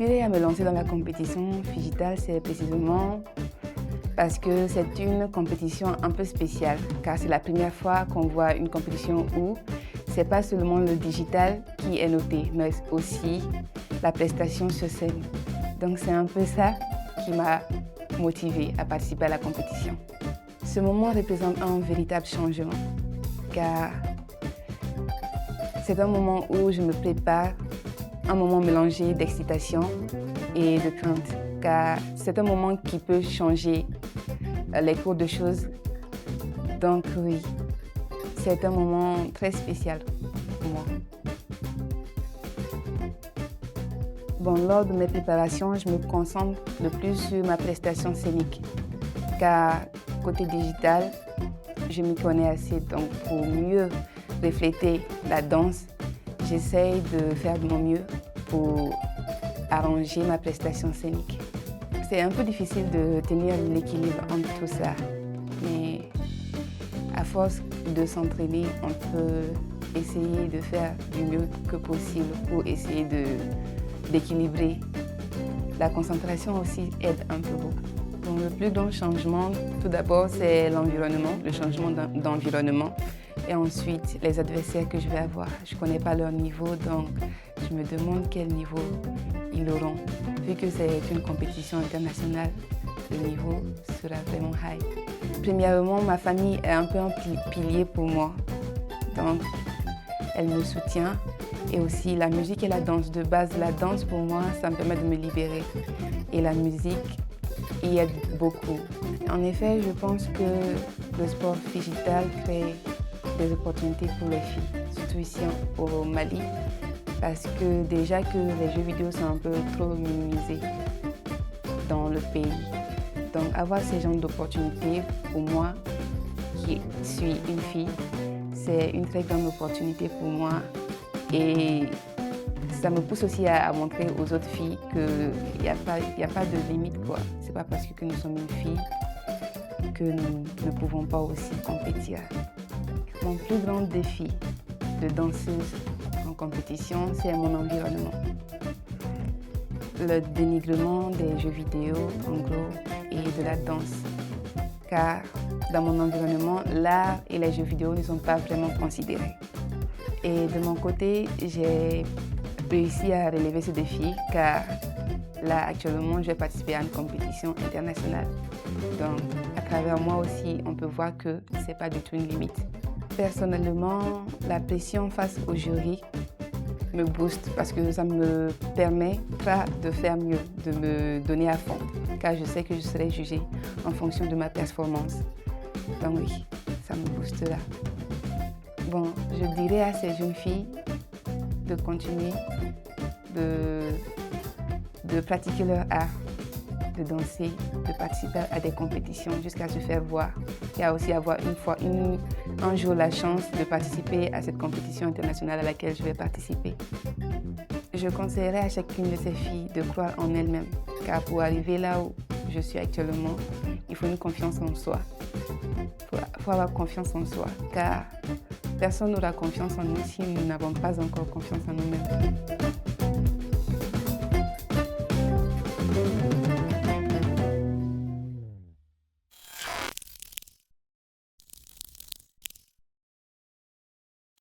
inspiré à me lancer dans la compétition Figital, c'est précisément parce que c'est une compétition un peu spéciale, car c'est la première fois qu'on voit une compétition où c'est pas seulement le digital qui est noté, mais aussi la prestation sur scène. Donc c'est un peu ça qui m'a motivée à participer à la compétition. Ce moment représente un véritable changement, car c'est un moment où je me prépare, un moment mélangé d'excitation et de crainte, car c'est un moment qui peut changer les cours de choses. Donc oui, c'est un moment très spécial pour moi. Bon, lors de mes préparations, je me concentre le plus sur ma prestation scénique, car côté digital, je m'y connais assez. Donc pour mieux refléter la danse, j'essaye de faire de mon mieux pour arranger ma prestation scénique. C'est un peu difficile de tenir l'équilibre entre tout ça, mais à force de s'entraîner, on peut essayer de faire du mieux que possible pour essayer d'équilibrer. La concentration aussi aide un peu beaucoup. Bon, le plus grand changement, tout d'abord, c'est l'environnement, le changement d'environnement. Et ensuite, les adversaires que je vais avoir. Je ne connais pas leur niveau, donc je me demande quel niveau ils auront. Vu que c'est une compétition internationale, le niveau sera vraiment high. Premièrement, ma famille est un peu un pilier pour moi. Donc, elle me soutient. Et aussi, la musique et la danse. De base, la danse, pour moi, ça me permet de me libérer. Et la musique y aide beaucoup. En effet, je pense que le sport digital crée des opportunités pour les filles, surtout ici au Mali, parce que déjà que les jeux vidéo sont un peu trop minimisés dans le pays. Donc avoir ces genres d'opportunités, pour moi, qui suis une fille, c'est une très grande opportunité pour moi et ça me pousse aussi à montrer aux autres filles qu'il n'y a pas de limite, quoi. C'est pas parce que nous sommes une fille que nous ne pouvons pas aussi compétir. Mon plus grand défi de danseuse en compétition, c'est mon environnement. Le dénigrement des jeux vidéo, en gros, et de la danse. Car dans mon environnement, l'art et les jeux vidéo ne sont pas vraiment considérés. Et de mon côté, j'ai réussi à relever ce défi car là, actuellement, je vais participer à une compétition internationale. Donc, à travers moi aussi, on peut voir que ce n'est pas du tout une limite. Personnellement, la pression face au jury me booste parce que ça me permettra de faire mieux, de me donner à fond, car je sais que je serai jugée en fonction de ma performance. Donc oui, ça me booste là. Bon, je dirais à ces jeunes filles de continuer de pratiquer leur art, de danser, de participer à des compétitions jusqu'à se faire voir et à aussi avoir un jour la chance de participer à cette compétition internationale à laquelle je vais participer. Je conseillerais à chacune de ces filles de croire en elle-même, car pour arriver là où je suis actuellement, il faut une confiance en soi. Il faut avoir confiance en soi, car personne n'aura confiance en nous si nous n'avons pas encore confiance en nous-mêmes.